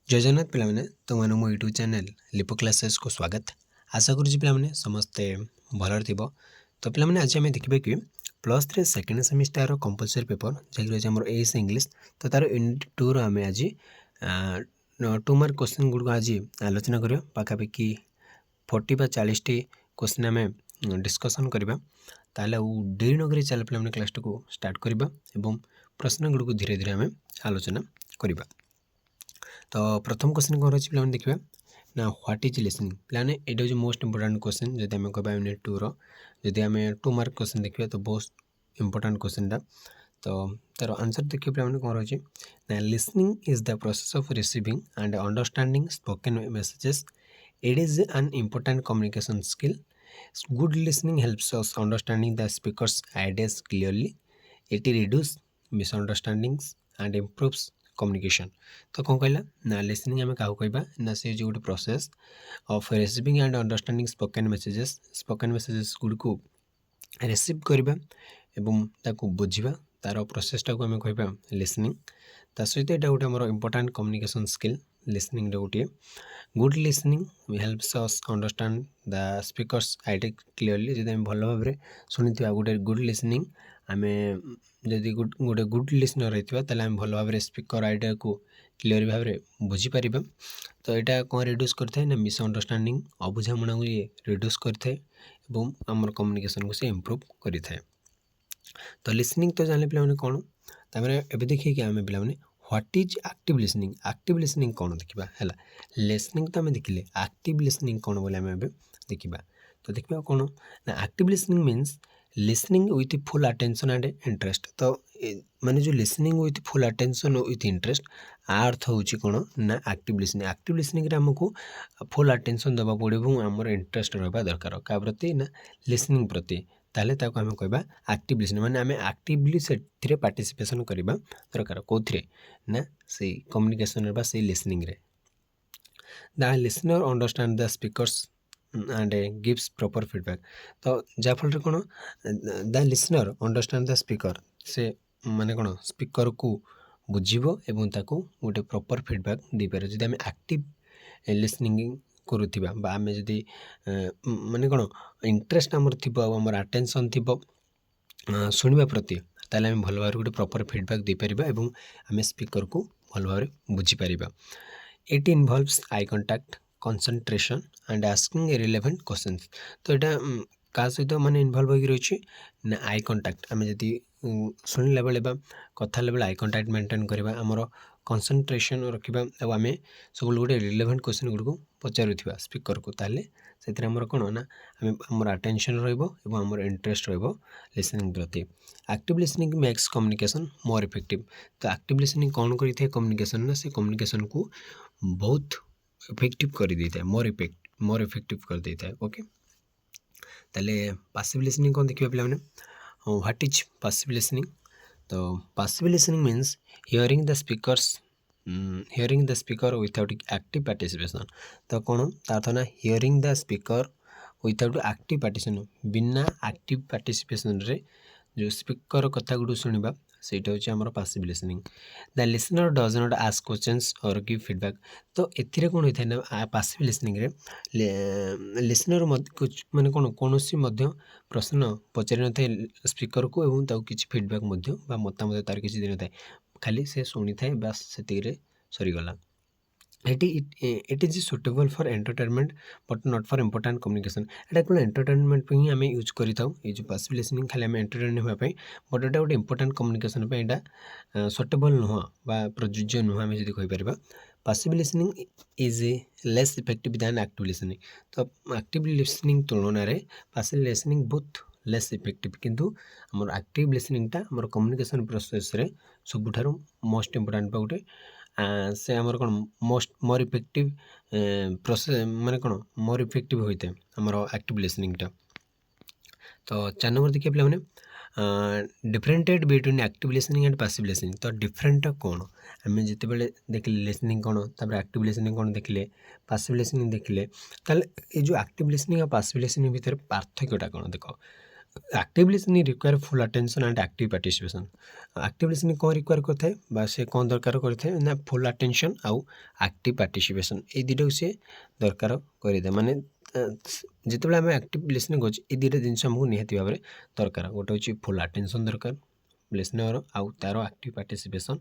जय जगन्नाथ पिलाने तुम मो यूट्यूब चैनल लिपो क्लासेस को स्वागत। आशा करुँच पिलाने समस्ते भलर थिबो। तो पिलाने आज आम देखिए कि +3 सेकेंड सेमिस्टर कंपलसरी पेपर जहाँकि रही आम एस इंग्लिश। तो तार यूनिट 2 आम आज 2 मार्क क्वेश्चन गुड़ आज आलोचना करिया पाखापाखि 40 बा 40 टी क्वेश्चन आम डिस्कसन करवा। ताले डेरी नगरी चल पे क्लास को स्टार्ट करवा एवं प्रश्न गुड़ को धीरे धीरे आम आलोचना करवा। तो प्रथम क्वेश्चन कौन अच्छी पे देखा ना व्हाट इज लिसनिंग पे ये हूँ मोस्ट इंपोर्टाट क्वेश्चन जब आम कह यूनिट 2 रदि आम 2 मार्क क्वेश्चन देखा तो बहुत इंपोर्टाट क्वेश्चनटा। तो तार आंसर देखिए पे कौन रही ना listening is the process of receiving end understanding spoken messages. It is an important communication skill. Good listening helps us understanding the speaker's ideas clearly. It reduces misunderstandings and improves communication. तो कौन कहला ना listening आम क्या कहवा ना से जो गोटे process of receiving end understanding spoken messages गुड़ को रिसीव करवा एवं ताको बुझा तार प्रोसेसटा को आम कहवा लिसनिंग। ता सहित यहाँ गोटे आम इम्पोर्टाट कम्युनिकेशन स्किल लिसनिंग गोटे good listening helps us understand the speakers idea clearly. जब आम भल भाव शुणी गोटे गुड लिसनिंग आम जदि गोटे गुड लिसनर रही आम भल भाव स्पीकर आइडिया को क्लीयर भाव में बुझीपर। तो यहाँ कौन रिड्यूस करता ना मिसअंडरस्टैंडिंग अबुझाणा को ये रिड्यूस करता है आमर कम्युनिकेशन को से इम्प्रूव करता है। तो लिसनिंग तो जाने पे कौन एवं देखिए कि आम पे व्हाट इज एक्टिव लिसनिंग कौन देखा है लिसनिंग तो आम देखिले एक्टिव लिसनिंग कौन बोले आम देखा। तो देखा कौन ना active listening means listening with full attention and interest. तो माने जो listening with full attention with interest अर्थ हूँ कौन ना एक्टिव लिसनिंग आमको फुल अटेंशन देवा पड़ो आमर इंटरेस्ट रहा दरकार क्या प्रति ना लिसनिंग प्रति। ताले ताको आम कहबा एक्टिव लिसनिंग माने आम एक्टिवली से पार्टिसिपेशन करवा दरकार कौन ना से कम्युनिकेशन बा से लिसनिंग रे। The listener understand the speakers and gives proper feedback. तो जाफल कौन the listener understand the speaker से माने कौन स्पीकर को बुझीबो एवं ताको गोटे प्रॉपर फीडबैक दी पारे जदि आम एक्टिव लिसनिंग करुवा बा आम जदि माने कौन इंटरेस्ट आमर थी आमर अटेंशन थी शुणा प्रति ताले आम भल भाव गोटे प्रॉपर फीडबैक दी पारिबा एवं आम स्पीकर को भल भाव बुझी Paribas. It involves eye contact concentration and asking relevant questions. तो यहाँ क्या सहित माने इनवॉल्व होगी रही ना आई कांटेक्ट आम जदि शुणिला बेले कथा बेले आई कांटेक्ट मेंटेन करवा आमर कंसंट्रेशन रखा और आम सब गोटे रिलेवेंट क्वेश्चन गुड़ को पचारूवा स्पीकर को ताले से कौन ना आम अटेंशन रमर इंटरेस्ट लिसनिंग प्रति। Active listening makes communication more effective. तो एक्टिव लिसनिंग कौन करता है कम्युनिकेशन ना से कम्युनिकेशन को बहुत इफेक्टिव कर देता है मोर इफेक्टिव कर देता है। ओके ताले पासिव लिसनिंग कौन देखिए पे व्हाट इज पासिव लिसनिंग। तो passive listening means hearing the speaker without active participation. तो कौन तार ना hearing the speaker without active participation बिना एक्टिव पार्टिसिपेशन रे जो स्पीकर कथा गुड़ शुणा सेटा हूँ आम passive listening. The listener does not ask questions और गिव फीडबैक। तो एथिरे कौन होता है ना पासिव लिसनिंग रे लिसनर माने कौन प्रश्न पचारि न था स्पीकर को एवं ताऊ किसी फीडबैक मतामत तार किसी दिन था खाली से शुणी थाए बास से सरीगला। It is suitable for entertainment but not for important communication. एटा केवल एंटरटेनमेंट ही आम यूज करें ये जो पासिव लिसनिंग खाली आम एंटरटेन होगापी बट एटा गोटे इंपोर्टेंट कम्युनिकेशन यहाँ सुटेबल नुह बा प्रযোज्य नुह आम जब कहीपर। Passive listening is less effective than active listening. तो एक्टिव लिसनिंग तुलन में पासिव लिसनिंग बहुत लेस इफेक्टिव किंतु आम एक्टिव लिसनिंगटा आम कम्युनिकेशन प्रोसेस रे सबुठार मोस्ट इंपोर्टाट गोटे से आमर कौन मोर इफेक्टिव प्रोसेस माने कौन मोर इफेक्टिव होता है आमर एक्टिव लिसनिंगटा। तो 4 नंबर देखिए पे differentiate between active listening and passive listening. तो डिफरेंट कौन आम जिते बड़े देखिले लिसनिंग कौन तापर एक्टिव लिसनिंग कौन देखिले पासिव लिसनिंग देखिले ताले ये जो एक्टिव लिसनिंग और पासिव लिसनिंग भितर पार्थक्यटा कौन देख active listening require full attention and active participation. Active listening कौन रिक्वायर करता है बा से कौन दरकार करता है ना फुल अटेंशन आउ एक्टिव पार्टिसिपेशन ये दुटा सी दरकार कर माने जिते आम एक्टिव लिसनिंग कर ये दुटा जिन आमको निहाती भाव में दरकार गोटे हूँ फुल अटेंशन दरकार लिसनर आउ तार एक्टिव पार्टिसिपेशन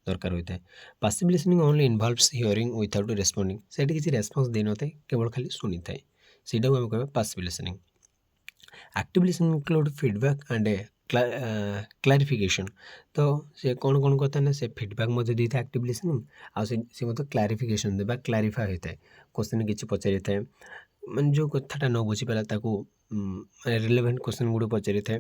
दरकार होता है। Passive listening only involves hearing without रेस्पोंडिंग से किसी रेस्पॉन्स दे न था केवल खाली शुणी थाए से आम कह passive listening. Active listening include feedback and clarification तो से कौन कौन करता है ना से फीडबैक मध्य देता है एक्टिव लिसनिंग आ से मतलब क्लारिफिकेशन देवा क्लारीफाए होता है क्वेश्चन किसी पचारि था मैंने जो कथाटा न बुझीपारा माने रिलेवेंट क्वेश्चन गुड़ पचारि था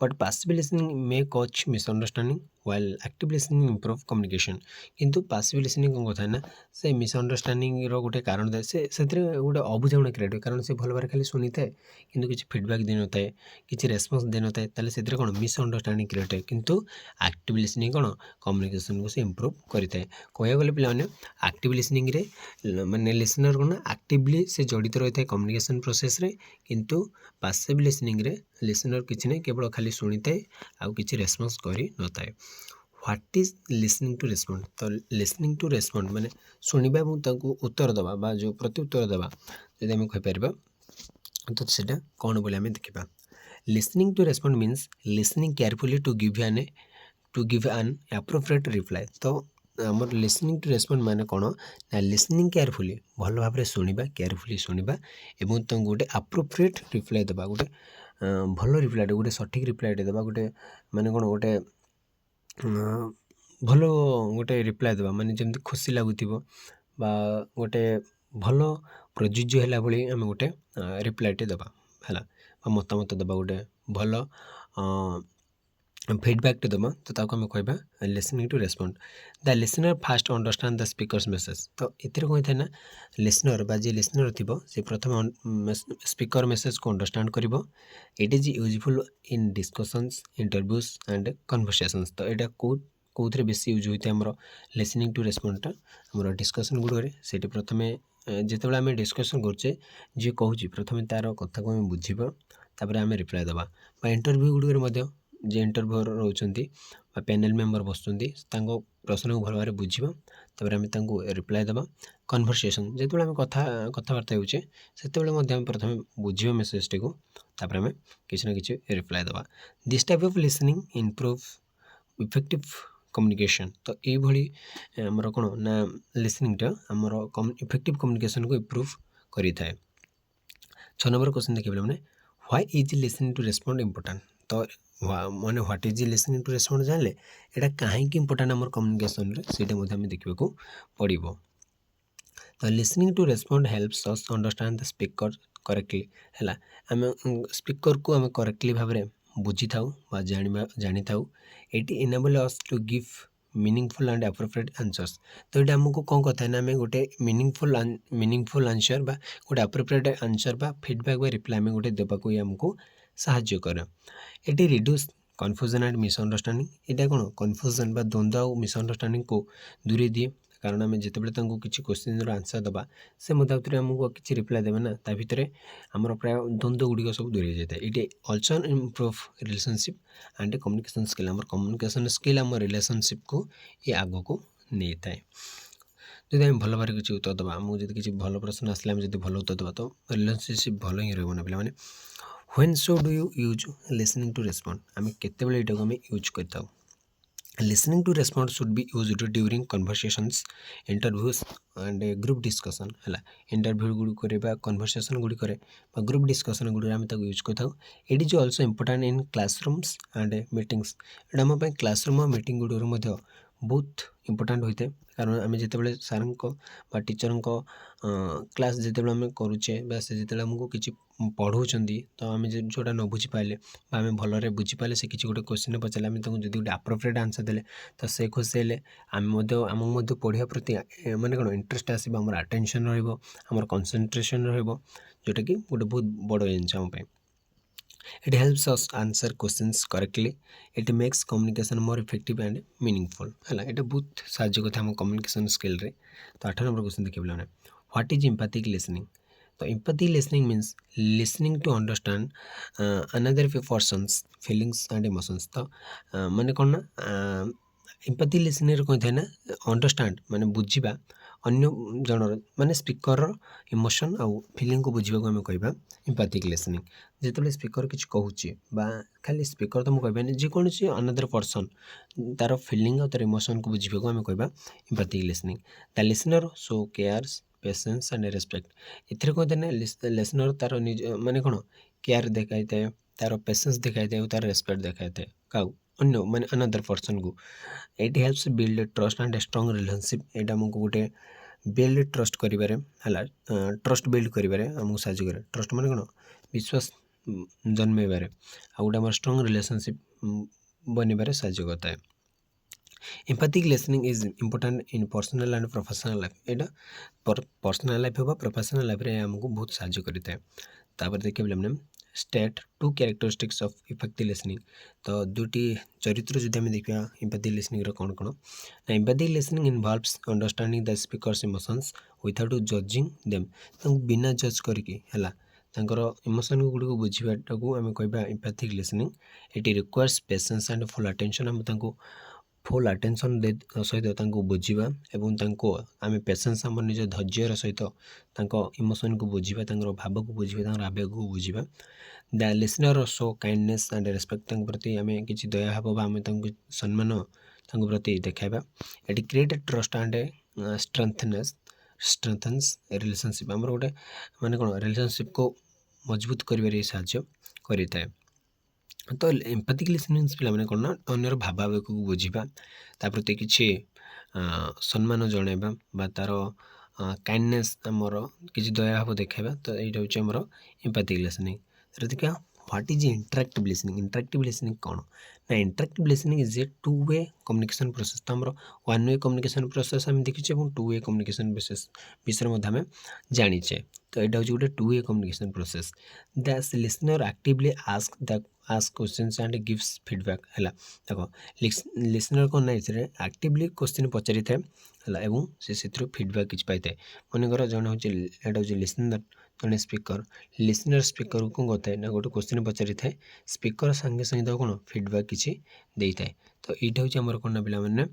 बट पासिव लिसनिंग मे कज misunderstanding while active listening improve communication किंतु पासिव लिसनिंग कौन कथा ना से मिसअंडरस्टैंडिंग गोटे कारण थाए से गोटे अबुझाणा क्रिएट हुए कारण से भल भाव खाली शुणी थाए किंतु किसी फीडबैक दे न था किसी रेस्पॉन्स दे न था से कौन मिसअंडरस्टैंडिंग क्रिएट हुए किंतु एक्टिव लिसनिंग कौन कम्युनिकेशन को से इंप्रूव करें कह गले पे एक्टिव लिसनिंग रे माने लिसनर कौन एक्टिवली से जड़ित रही है कम्युनिकेशन प्रोसेस रे किंतु पासिव लिसनिंग रे लिसनर किसी नहीं केवल खाली शुणी थाए आउ किसी रेस्पॉन्स करि न थाए। What is listening to respond तो लिसनिंग टू रेस्पॉन्ड माने शुणिबा उत्तर दवा बा जो प्रत्युत्तर दवा जदि आम कहीपर तो सेटा कौन बोले आम देखा। Listening to respond means listening carefully to give an appropriate reply तो आमर लिसनिंग टू रेस्पॉन्ड माने कौन ना लिसनिंग केयरफुली भल भाव में शुणा केयरफुली शुणा एवं तुमको गोटे एप्रोप्रिएट रिप्लाई देवा गोटे भल रिप्लाईटे गोटे सठिक रिप्लाईटे देवा गोटे माने कौन गोटे भल गोटे रिप्लाई देवा माने जमी खुशी लगुथ बा गोटे भल प्रযোज्य है भाई आम गोटे रिप्लाईटे देवा है मतामत देवा गोटे भल फीडबैक देवा तो ताको आम कह listening to respond. The listener fast understand the speaker's message तो ये कौन था ना लिसनर बा जी लिसनर थी से प्रथम स्पीकर मेसेज को अंडरस्टैंड कर it is useful in discussions interviews and conversations तो यहाँ कौन बेसी यूज होता है आम लिसनिंग टू रेस्पॉन्डटा आम डिस्कसन गुड़े से प्रथम जिते आम डिस्कसन करुचे जी कहूँ प्रथम तार कथा को आम बुझा तापर आम रिप्लाई देवा इंटरव्यू गुड़े जे इंटरव्यूअर रोचंती पैनल मेंबर बसुँच प्रश्न को भल भाव बुझा तापर आम रिप्लाई देवा कन्वर्सेशन जो आम कथबार्ता होचे से प्रथम बुझा मेसेज टी को तापर आम किसी ना कि रिप्लाई देवा। This type of listening improve effective communication तो ये आमर कौन ना लिसनिंगटा आमर इफेक्टिव कम्युनिकेशन को इंप्रूव करें। 6 नंबर क्वेश्चन देखिए मैंने why is listening to respond important तो माने what is listening to respond जानले यहाँ कहीं इम्पोर्टेंट आम कम्युनिकेशन से देखा पड़ो तो listening to respond helps us understand the speaker correctly है आम स्पीकर को आम करेक्टली भाव में बुझी था जानी था ये enable us to give meaningful and appropriate answers तो ये आमको कौन कथा ना आम गोटे मीनिंगफुल आंसर बा गोटे एप्रोप्रिएट आंसर बा फीडबैक बा रिप्लाई आम गोटे देवाक आमको साहाय्य करे। ये रिड्यूस कन्फ्यूजन एंड मिसअंडरस्टैंडिंग यहाँ कौन कन्फ्यूजन बा द्वंद्व और मिसअंडरस्टैंडिंग को दूरे दिए कारण आम जिते किसी क्वेश्चन आंसर दबा से मध्य आमको किसी रिप्लाई देवे ना ता भितर आमर प्राय द्वंद्व गुड़िक सब दूरे जाए ये also improve relationship and communication skill आम कम्युनिकेशन स्किल आम रिलेशनशिप को ये आग को नहीं थाए जब आम भल भाव किसी उत्तर देवा आमको जब किसी भल प्रश्न आसला जब भल उत्तर देवा तो रिलेशनशिप भल ही रहा पे when so do you use listening to respond आम केतबेले यहाँ आम यूज करता listening to respond should be used during conversations interviews and group discussion है इंटरव्यू गुड़िक कन्वर्सेशन गुड़िक ग्रुप डिस्कशन गुड़ी आम यूज करता it is also important in classrooms and meetings यहाँ आम क्लासरूम और मीटिंग गुड़ी बहुत इम्पोर्टाट होता है कारण आम जिते सार टीचर क्लास जिते आम करुचे से जिते आमको किसी पढ़ाऊँ तो आम जोटा न बुझीपारे आम भलरे बुझीपारे से किसी गोटे क्वेश्चन पचारे आम जब गोटे एप्रोप्रिएट आंसर देले तो से खुशी हेले आम पढ़ा प्रति माने कौन इंटरेस्ट आसो आम अटेंशन रमर कनसेंट्रेशन जोटा कि गोटे बहुत बड़ जिन आम It helps us answer questions correctly. It makes communication more effective and meaningful. है ये बहुत साहय करता है कम्युनिकेशन स्किल रे। तो 8 नंबर क्वेश्चन देखिए बोला व्हाट इज एम्पैथिक लिसनिंग तो empathy listening means listening to understand another person's feelings and emotions. तो माने कौन ना एम्पैथी लिसनिंग कौन थे ना अंडरस्टैंड माने बुझिबा अन्य जनर माने स्पीकर इमोशन आउ फीलिंग को बुझा आम कह एम्पैथिक लिसनिंग। जिते स्पीकर किसी कहूँ खाली स्पीकर तो मुझे कहबानी जेकोसी अनदर पर्सन तार फीलिंग और तार इमोशन को बुझा आम कह empathic listening. The listener show cares patience and respect. इथे कहते ना लिसनर तार निज माने कौन केयर देखा था तार पेशेंस देखा था तार रेस्पेक्ट देखा था क्या अन्य माने अनदर पर्सन को। It helps build trust and strong relationship. यहाँ आमको गोटे बिल्ड ट्रस्ट करिबारे हला ट्रस्ट बिल्ड करिबारे आमको साहाय्य करे। ट्रस्ट माने कौन विश्वास जन्मेबारे आ गोटे आम स्ट्रॉन्ग रिलेशनशिप बनबारे साहाय्य करता है। Empathic listening is important in personal and professional life. यहाँ पर्सनल लाइफ हो प्रोफेशनल लाइफ रे आमको बहुत साहाय्य करता है। तापर देखिए मैंने state to characteristics of effective listening. तो दुटी चरित्र जो आम देखा एम्पैथिक लिसनिंग कौन कौन ना empathic listening involves understanding the speakers emotions without judging them. बिना जज करके है इमोशन गुड़ी को बुझाटा को आम कह empathic listening. It requires patience and full attention. आम फुल अटेंशन सहित बुझा एवं आम पेशेंस आम निज धैर्यर सहित इमोशन को बुझा भाव को बुझा आवेग को बुझा। The listener show kindness and respect प्रति आम कि दया भाव आम सम्मान प्रति देखाइबा। It create trust and strengthens relationship. आमर गोटे माने कौन रिलेशनशिप को मजबूत कर साहाय्य करें। तो एम्पैथिक लिसनिंग पे कौन ना अन्यर भावावेग को बुझा ता प्रति किसी सम्मान जनइबा तार काइंडनेस आमर किसी दया भाव देखाइबा। तो यहाँ हूँ आमर एम्पैथिक लिसनिंग। देखा what is interactive listening. Interactive listening कौन ना interactive listening is a two way communication process. तो आमर वन वे कम्युनिकेशन प्रोसेस आम देखीचे और टू वे कम्युनिकेशन विषय में जानीचे। तो यहाँ हूँ गोटे two way communication process. The listener actively ask questions and gives feedback है। देख लिसनर कौन ना इसे एक्टिवली क्वेश्चन पचारि थाए एवं से फीडबैक किसी पाई थाए। मनकर जन हूँ लिसनर जड़े स्पीकर लिसनर स्पीकर को कौन थाए ना गोटे क्वेश्चन पचारि थाए स्पीकर संगे संगे कौन फीडबैक किसी दे थाए। तो यहाँ हूँ आमर कौन ना पे ना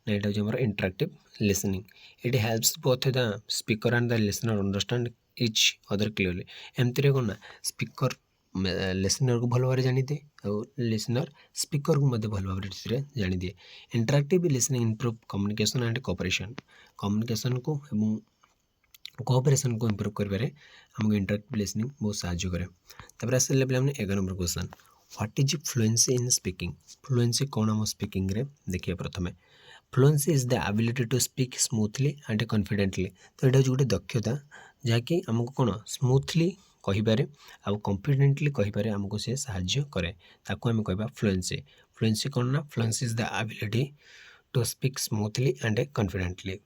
यहाँ हूँ आमर interactive listening. It helps both the speaker and the listener understand each other clearly. एमती कौन ना स्पीकर लिसनर को भल भाव जानी दिए और लिसनर स्पीकर को भल भाव जानी दिए। Interactive listening improve communication and cooperation. Communication को एवं कोऑपरेशन को इम्प्रूव कर आमको इंटरैक्टिव लिसनिंग बहुत साहाय्य करे। तापर आसले पे 11 number question what is fluency in speaking. Fluency कौन आम स्पीकिंग रे देखिए प्रथम fluency is the ability to speak smoothly and confidently. तो यहाँ गोटे दक्षता जहाँकि आमको कौन स्मूथली कहीपर आउ कॉन्फिडेंटली कहीपर आमको से साहाय्य करे ताको आम कह फ्लुएंसी। फ्लुएंसी कौन ना fluency is the ability to speak smoothly and confidently.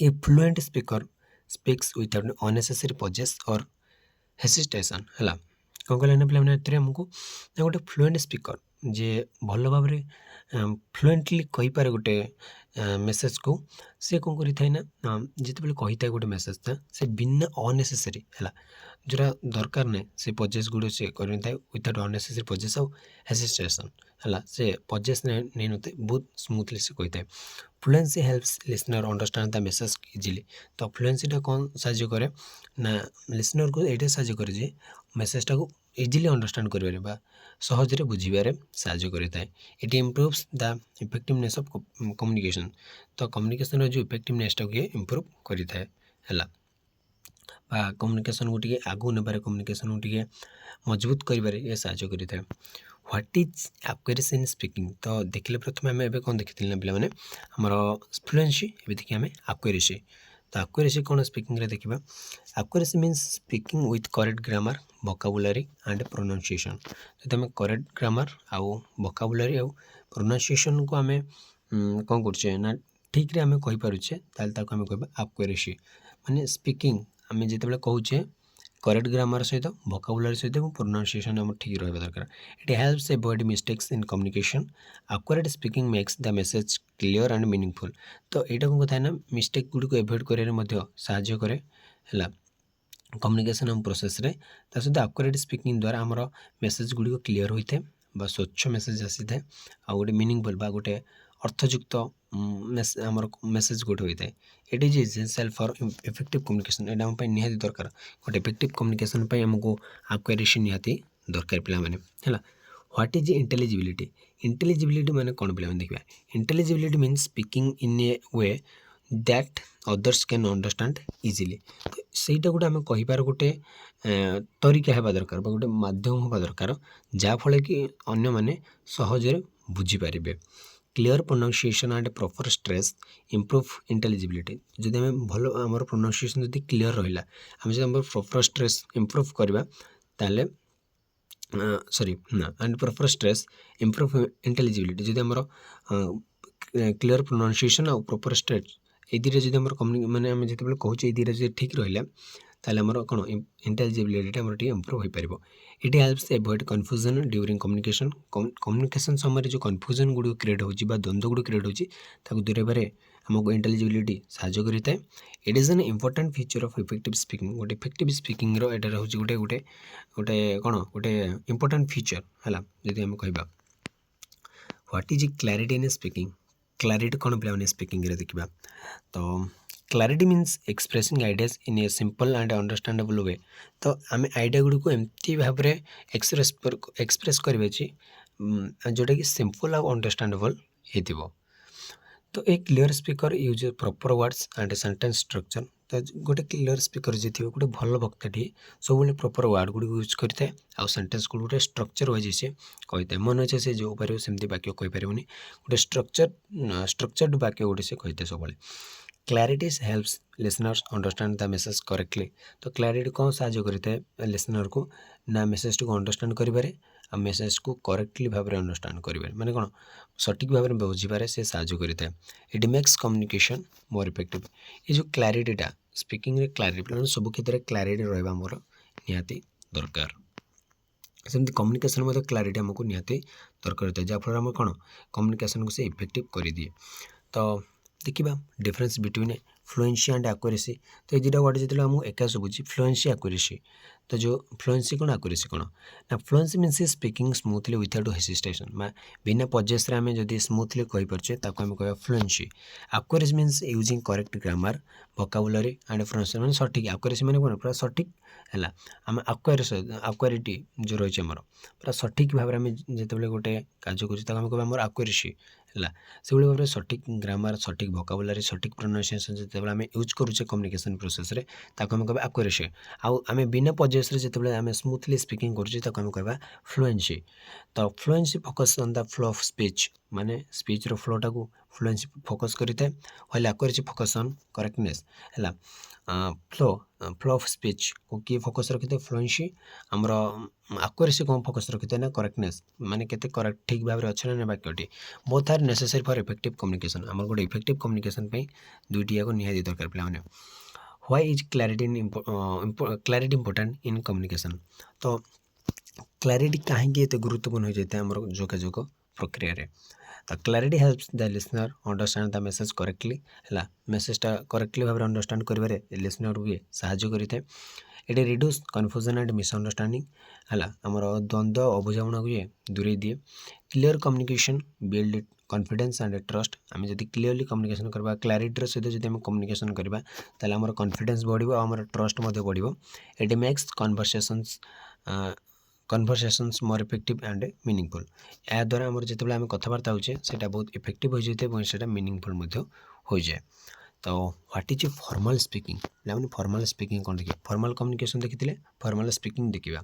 A fluent speaker speaks without unnecessary pauses और हेसिटेशन है। कौन कहना पे आमको गोटे फ्लुएंट स्पीकर जे भल भाव फ्लुएंटली कहीपर गोटे मेसेज को सी कौन करें ना जिते कही था गोटे मेसेज था से बिना अननेसेसरी है जोरा दरकार नहीं से पजेस गुड़ से कर विदाउट अननेसेसरी पजेस आउ हेसिटेशन है से पजेस नहीं नए बहुत स्मूथली से कही था। Fluency helps listener understand the message easily. तो फ्लुएंसीटा कौन साहाय्य करे ना लिसनर को ये साहाय्य करे जे मेसेजटा को इजिली अंडरस्टैंड कर सहजरे बुझारे साहाय्य करें। It improves the effectiveness of communication. तो कम्युनिकेशन जो इफेक्टिवनेसटा को इम्प्रूव करें है कम्युनिकेशन को टी आगू नेबार कम्युनिकेशन को टी मजबूत कर साहाय्य करें। What is accuracy in speaking. तो देखिले प्रथम आम ए कौन देखी ना पे आमर फ्लुएंसी ए देखिए आम एक्यूरेसी। तो एक्यूरेसी कौन स्पीकिंग रे देखा accuracy means speaking with correct grammar vocabulary and pronunciation. तो आम करेक्ट ग्रामर आउ वोकाबुलरी आउ प्रोनाउंसिएशन को आम कौन करछे ना ठीक रे आम कहीपे ताल आम कह एक्यूरेसी। माने स्पीकिंग आम जिते कहूचे करेक्ट ग्रामर सहित वोकाबुलरी सहित प्रोनाउंसिएशन आम ठीक रहा दरकार। It helps avoid mistakes in communication. Accurate speaking makes the message clear and meaningful. तो यहाँ कौन कथा ना मिस्टेक गुड़ी को एवॉइड कर साहाय्य करे है कम्युनिकेशन हम प्रोसेस रे ता सहित एक्यूरेट स्पीकिंग द्वारा आमर मेसेज गुड़ी क्लीयर होता है बा स्वच्छ मेसेज आसी था आ गोटे मीनिंगफुल बा गोटे अर्थयुक्त आमर मेसेज गोटे होता है it is essential for effective communication एटा हम निहाती दरकार गोटे इफेक्टिव कम्युनिकेशन पे हमको एक्यूरेसी निहाती दरकार पिला माने हैला व्हाट इज इंटेलिजिबिलिटी इंटेलिजिबिलिटी माने कौन पिला देखा intelligibility means speaking in a way that others can understand easily ସେଇଟା ଗୋଟେ ଆମେ କହିବାର ଗୋଟେ ତରିକା ହେବା ଦରକାର ବା ଗୋଟେ ମାଧ୍ୟମ ହେବା ଦରକାର ଯାହାଫଳରେ କି ଅନ୍ୟମାନେ ସହଜରେ ବୁଝିପାରିବେ clear pronunciation and proper stress improve intelligibility ଯଦି ଆମେ ଭଲ ଆମର ପ୍ରୋନାଉନ୍ସିଏସନ୍ ଯଦି କ୍ଲିଅର ରହିଲା ଆମେ ଯଦି ଆମର ପ୍ରପର୍ ଷ୍ଟ୍ରେସ୍ ଇମ୍ପ୍ରୁଭ୍ କରିବା ତାହେଲେ and proper stress improve intelligibility ଯଦି ଆମର କ୍ଲିଅର ପ୍ରୋନାଉନ୍ସିଏସନ୍ ଆଉ ପ୍ରପର୍ ଷ୍ଟ୍ରେସ୍ এই দুইটা যদি আমার মানে আমি যেতবে কହୁଛେ এই দুইটা যদি ঠিক রহিলা তাহলে আমার কোণ ইন্টেলিজিবিলিটি আমার টিকে ইম্প্রুভ হয়ে পারিব it helps avoid confusion during communication communication समय जो कन्फ्यूजन गुड़ी क्रिएट होची बा द्वंद्व गुड़ी क्रिएट होची ताकू दूरेबारे हमको इंटेलिजिबिलिटी साहाय्य करिଥାଏ it is an important feature of effective speaking गोटे इफेक्टिव स्पीकिंग रो एटा रहउची गोटे गोटे गोटे कोण गोटे इंपोर्टेंट फीचर हला जदि हम कहबा what is clarity in speaking clarity कौन पे स्पीकिंग देखा तो clarity means expressing ideas in a simple and understandable way तो आम आइडिया गुड़ी को एमती भाव में एक्सप्रेस करें जोटा कि सिंपल आ अंडरस्टैंडेबल हो तो एक clear speaker use proper words and sentence structure तो गोटे क्लियर स्पीकर जी थी गोटे भल वक्ताटी सब प्रॉपर वर्ड गुड़ी यूज करता है आउ सेंटेंस गुड़ गोटे स्ट्रक्चर वाइज से कहता है मन अच्छे से जो पार सेमती वाक्य कहींपारे गोटे स्ट्रक्चर्ड वाक्य गोटे से कहते सब clarity helps listeners understand the message correctly तो क्लैरिटी कौन साहाय्य करता है लिसनर को ना मेसेज को अंडरस्टैंड करें आ मेसेज को करेक्टली भाव में अंडरस्टैंड करें माने कौन सटीक भाव में बुझीबारे से साहाय्य करता है it makes communication more effective ये जो क्लैरिटीटा स्पीकिंग रे क्लैरिटी सब क्षेत्र में क्लैरिटी रहा मोर निहाती दरकार सेमती कम्युनिकेशन में क्लैरिटी आमको निहाती दरकार होता है जहाँफल आम कौन कम्युनिकेशन को से इफेक्टिव कर दिए तो देखा difference between fluency and accuracy तो ये दुटा वर्ड जो आमको एका शुभुची फ्लुएंसी एक्यूरेसी तो जो फ्लुएंसी कौन एक्यूरेसी कौन ना fluency means speaking smoothly without hesitation बिना पजेस आम जब स्मूथली कहीपे ताको आम कह fluency accuracy means using correct grammar vocabulary and pronunciation मैंने सठिक एक्यूरेसी मैंने कौन पूरा सठिक है आम एक्यूरेटी जो रही आमर पूरा सठिक भाव में जिते गोटे कार्य करें कह आम एक्यूरेसी है से भाव में सठिक ग्रामर सठिक वोकाबुलरी सठिक प्रोनाउंसिएशन जो आम यूज करुचे कम्युनिकेशन प्रोसेस रे ताको आम कह एक्यूरेसी आम बिना पजेस जो आम स्मूथली स्पीकिंग करें कह फ्लुएंसी तो fluency focus on the flow of speech माने स्पीच रो फ्लोटा को फ्लुएंसी फोकस करता है while accuracy focus on correctness है फ्लो ऑफ स्पीच को किए फोकस रखी है फ्लुएंसी आमर एक्यूरेसी कौन फोकस रखी है ना करेक्टनेस माने केते करेक्ट ठीक भाव में अच्छे ना वाक्यटी both are necessary for effective communication आमर गोटे इफेक्टिव कम्युनिकेशन दुईटी याक निहाती दरकार पे why is clarity important in communication तो क्लैरिटी कहीं गुरुत्वपूर्ण हो जाता है आम जोगाजोग प्रक्रिया रे तो clarity helps the listener understand the message correctly है मेसेजटा करेक्टली भाव में अंडरस्टैंड करें लिसनर भी साहाय्य करता है ये रिड्यूस कन्फ्यूजन एंड मिसअंडरस्टैंडिंग है आमर द्वंद्व अबुझाणा को ये दूरे दिए clear communication build confidence and trust आम जब क्लीयरली कम्युनिकेशन करवा क्लैरिटी सहित जब आम कम्युनिकेशन करवा ताले आमर कॉन्फिडेंस बढ़िबो आमर ट्रस्ट मध्य बढ़िबो it makes conversations more effective and meaningful या द्वारा आम जो आम कथबार्ता होचे सेटा बहुत इफेक्टिव हो जाए और सेटा मीनिंगफुल हो जाए तो व्हाट इज फॉर्मल स्पीकिंग मैंने फॉर्मल स्पीकिंग कौन देखिए फॉर्मल कम्युनिकेशन देखी फॉर्मल स्पीकिंग देखा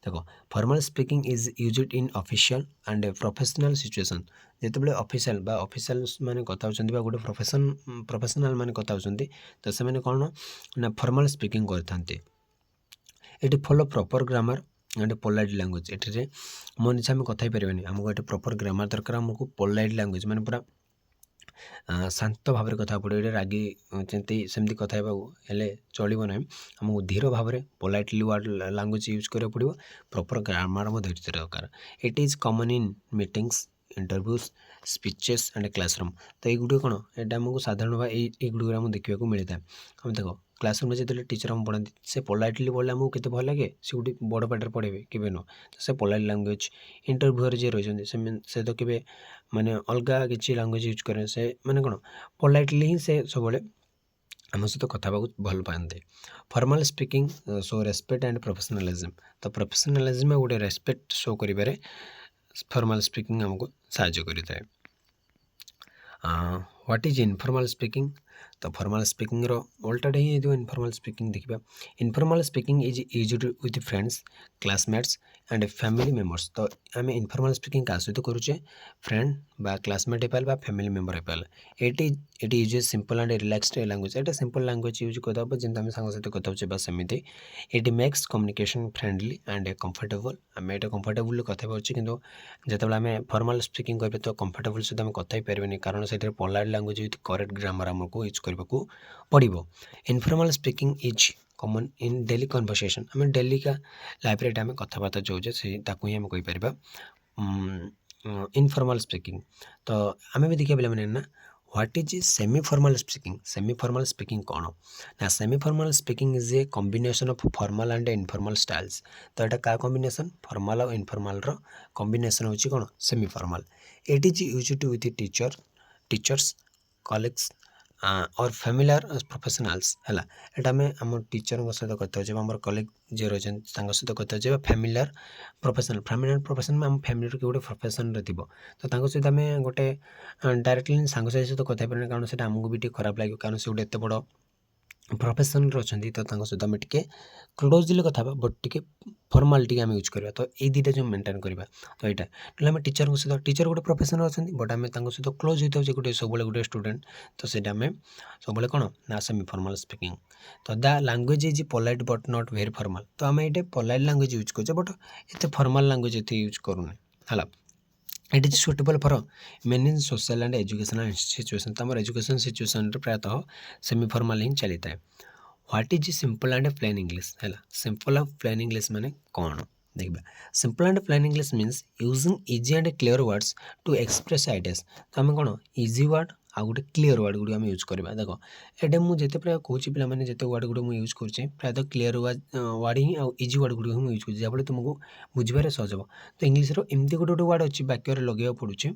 देखो formal speaking is used in official and professional situation जितेबाला ऑफिशियल माने कथा होचंदी बा गोटे प्रोफेशनल माने कथा होचंदी तो से माने कौन ना फॉर्मल स्पीकिंग करथांते it follow proper grammar and polite language ये मन इच्छा आम कथा पारे आमको ये प्रॉपर ग्रामर दरकार आमको पोलाइट लैंग्वेज मैंने पूरा शांत भाव में कथा पड़े ये रागी चिंती सेमती कथा हेले चलो ना आमको धीर भाव में पोलाइटली वर्ड लैंग्वेज यूज करा पड़ो प्रॉपर ग्रामर दरकार it is common in meetings interviews speeches and classroom. तो ये कौन एटा आमको साधारण भाव युग आमको देखा मिलता है। हम देख क्लासरूम जो टीचर आम पढ़ाती से पोलाइटली बोले आमको केते भल लगे से गोटे बड़ पाटर पढ़े के नुह तो से पोलाइट लैंग्वेज इंटरव्यूअर जी रही से तो के माने अलग किसी लैंग्वेज यूज करें से माने कौन पोलाइटली ही से सब आम सहित कथा भल पाते। Formal speaking show respect and professionalism. तो प्रोफेशनलिज्म गोटे रेस्पेक्ट शो करें फॉर्मल स्पीकिंग आमको साहाय्य करता है। What is informal speaking. तो फॉर्मल स्पीकिंग रो उल्टाटा ही इनफॉर्मल स्पीकिंग देखा। Informal speaking is used with friends classmates and family members. तो आम इनफॉर्मल स्पीकिंग क्या सहित करुचे फ्रेंड बा क्लासमेट हो फैमिली मेंबर हो ये use simple and relaxed language. ये सिंपल लैंग्वेज यूज करता जमी आम सांग सहित कथा होचे बस सेमती ये makes communication friendly and comfortable. आम ये कंफर्टेबल कथा पार्चे कि जिते आम फॉर्मल स्पीकिंग करें तो कंफर्टेबल सहित आम कथा पारे कारण से polite language with correct grammar आमको यूज करने को पड़ो। Informal speaking is common in daily conversation. आम डेली का लाइफ रे आम कथबार्ता जोचे से ही आम कहीपर इनफॉर्मल स्पीकिंग। तो आम भी देखिए पे ना what is semi formal speaking. Semi formal speaking कौन ना semi formal speaking is a combination of formal and informal styles. तो यहाँ क्या कॉम्बिनेशन फॉर्मल और इनफॉर्मल रो कॉम्बिनेशन होची कौन semi formal. It is used to with teachers colleagues और फैमिलियर प्रोफेशनल्स है। यहाँ आम आम टीचर सहित कथा हो आम कॉलेज जी रही सहित कथा हो फैमिलियर प्रोफेशन में आम फैमिली किए गोटे प्रोफेशन रे थी तो सहित आम गोटे डायरेक्टली सांग सहित कथा पारे कारण से आमको भी खराब लगे कारण से गोटे एत बड़ प्रोफेशन अच्छी तो सहित आम टे क्लोजली कथा बट टे फॉर्मालिटी आम यूज करवा। तो ये दुटा जो मेंटेन करवा तो यहाँ आम टीचर सहित टीचर गोटे प्रोफेशन अच्छा बट आम सहित क्लोज होता है गोटे सब गोटे स्टूडेंट तो से आम सब कौन ना सेमी फॉर्मल स्पीकिंग। तो the language is polite but not very formal. तो आम ये पोलाइट लैंग्वेज यूज कर बट ये फॉर्मल लैंग्वेज ये यूज करूँ है। It is suitable for many social and educational situation. तो आम एजुकेशन सिचुएशन प्रायतः सेमी फॉर्मल ही चली था। What is simple and plain English है। सिंपल एंड प्लेन इंग्लिश माने कौन देखा। Simple and plain English means using easy and clear words to express ideas. तो आम कौन इजी वर्ड आ गए क्लीयर वर्ड गुड़ आम यूज करवा। देख ये मुझे प्राय कौच पे जिते वर्ड गुड़ मुझे यूज कर प्रायतः क्लीयर वर्ड ही इजी वर्ड गुड़ ही यूज कर जहाँफल तुमको बुझे सहज हो। तो इंग्लीश एमती गोटे गोटे वर्ड अच्छी वाक्य लगे पड़ुचे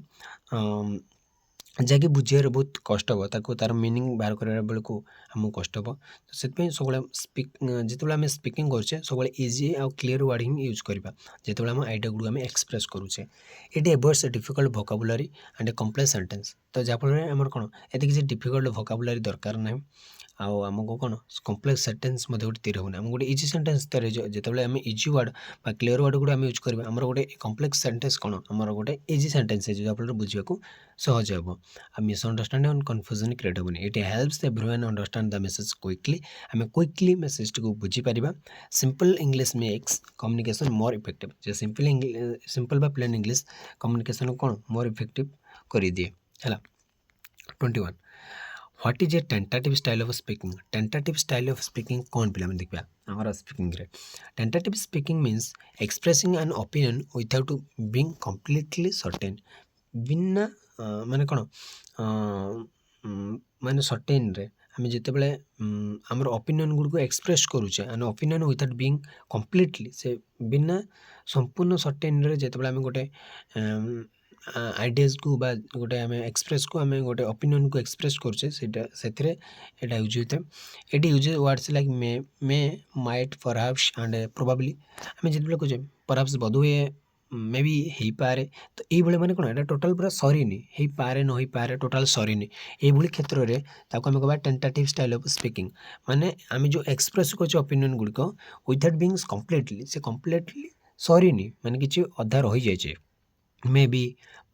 जहाँकि बुझे बहुत कष्ट हे तार मीनिंग बाहर करने बेलू आमको कष्ट हे। तो से सब जिते आम स्पीकिंग करुचे सब इजी आ क्लीयर वर्ड ही यूज करवा जिते आम आइडिया गुड़ आम एक्सप्रेस करुचे। It avoids difficult vocabulary and complex sentence. तो जहाँफल आम कौन ये किसी डिफिकल्ट वोकाबुलरी दरकार ना आमको कौन कॉम्प्लेक्स सेंटेंस गोटे तीर होना आम गोटे इजी सेंटेंस तीर जो आम इजी वर्ड बा क्लीयर वर्ड गुड़ आम यूज करवा आम गोटे कॉम्प्लेक्स सेंटेंस कौन आम गोटे इजी सेंटेंस है जहाँफल बुझा सहज हे। मिसअंडरस्टैंडिंग एंड कन्फ्यूजन क्रिएट हेनी। It helps everyone understand the message quickly. आम क्विकली मेसेज को बुझीपर। Simple English makes communication more effective. जो सिंपल बा प्लेन इंग्लिश कम्युनिकेशन कौन मोर इफेक्टिव कर दिए है। 21 what is a tentative style of speaking. Tentative style of speaking कौन पे देखा आम स्पीकिंग रे। Tentative speaking means expressing an opinion without being completely certain. बिना माने कौन माने सर्टेन रे आम जिते आमर ओपिनियन गुड़ एक्सप्रेस करुचे N opinion without being completely से बिना संपूर्ण सर्टेन रे जिते आम गोटे आइडियाज को बा गोटे आम एक्सप्रेस को आम गोटे ओपिनियन को एक्सप्रेस करुचे से यूज होता है। ये use words like may might perhaps and probably. आम जिते कहे परहैप्स बोधहुए मे भी हो पारे। तो ये मैंने कौन ये टोटाल पूरा सरीनी हो पारे न हो पारे टोटाल सरीनी ये क्षेत्र में आम कह टेंटेटिव स्टाइल ऑफ स्पीकिंग माने आम जो एक्सप्रेस कर ओपिनियन गुड़िक विदाउट बीइंग कंप्लीटली से कंप्लीटली सरीनी माने किसी अधा रही जाए। May be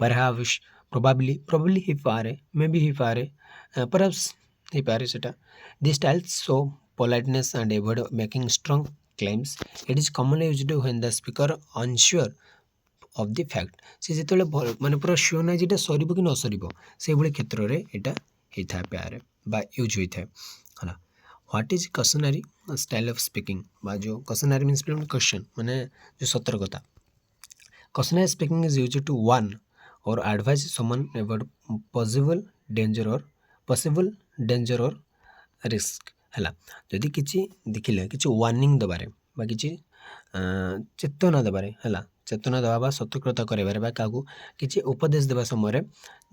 perhaps probably probably हो पारे मे बी हो पारे परहैप्स हो पारे सेटा। This style show politeness and avoid making strong claims. It is commonly used when the speaker unsure of the fact. से जिते माने पूरा श्योर ना जेटा सर कि न सर से क्षेत्र में यहाँ होता है प्यारे बा यूज होता है। What is questionary style of speaking बा जो क्वेश्चनरी मीन्स क्वेश्चन माने जो सतर्कता। Questionary speaking is use to warn or advise someone about possible danger or risk ହେଲା। ଯଦି କିଛି ଦେଖିଲେ କିଛି ୱାର୍ଣ୍ଣିଂ ଦେବାରେ ବା କିଛି ଚେତନା ଦେବାରେ ହେଲା, ଚେତନା ଦେବା ବା ସତର୍କତା କରାଇବାରେ ବା କାହାକୁ କିଛି ଉପଦେଶ ଦେବା ସମୟରେ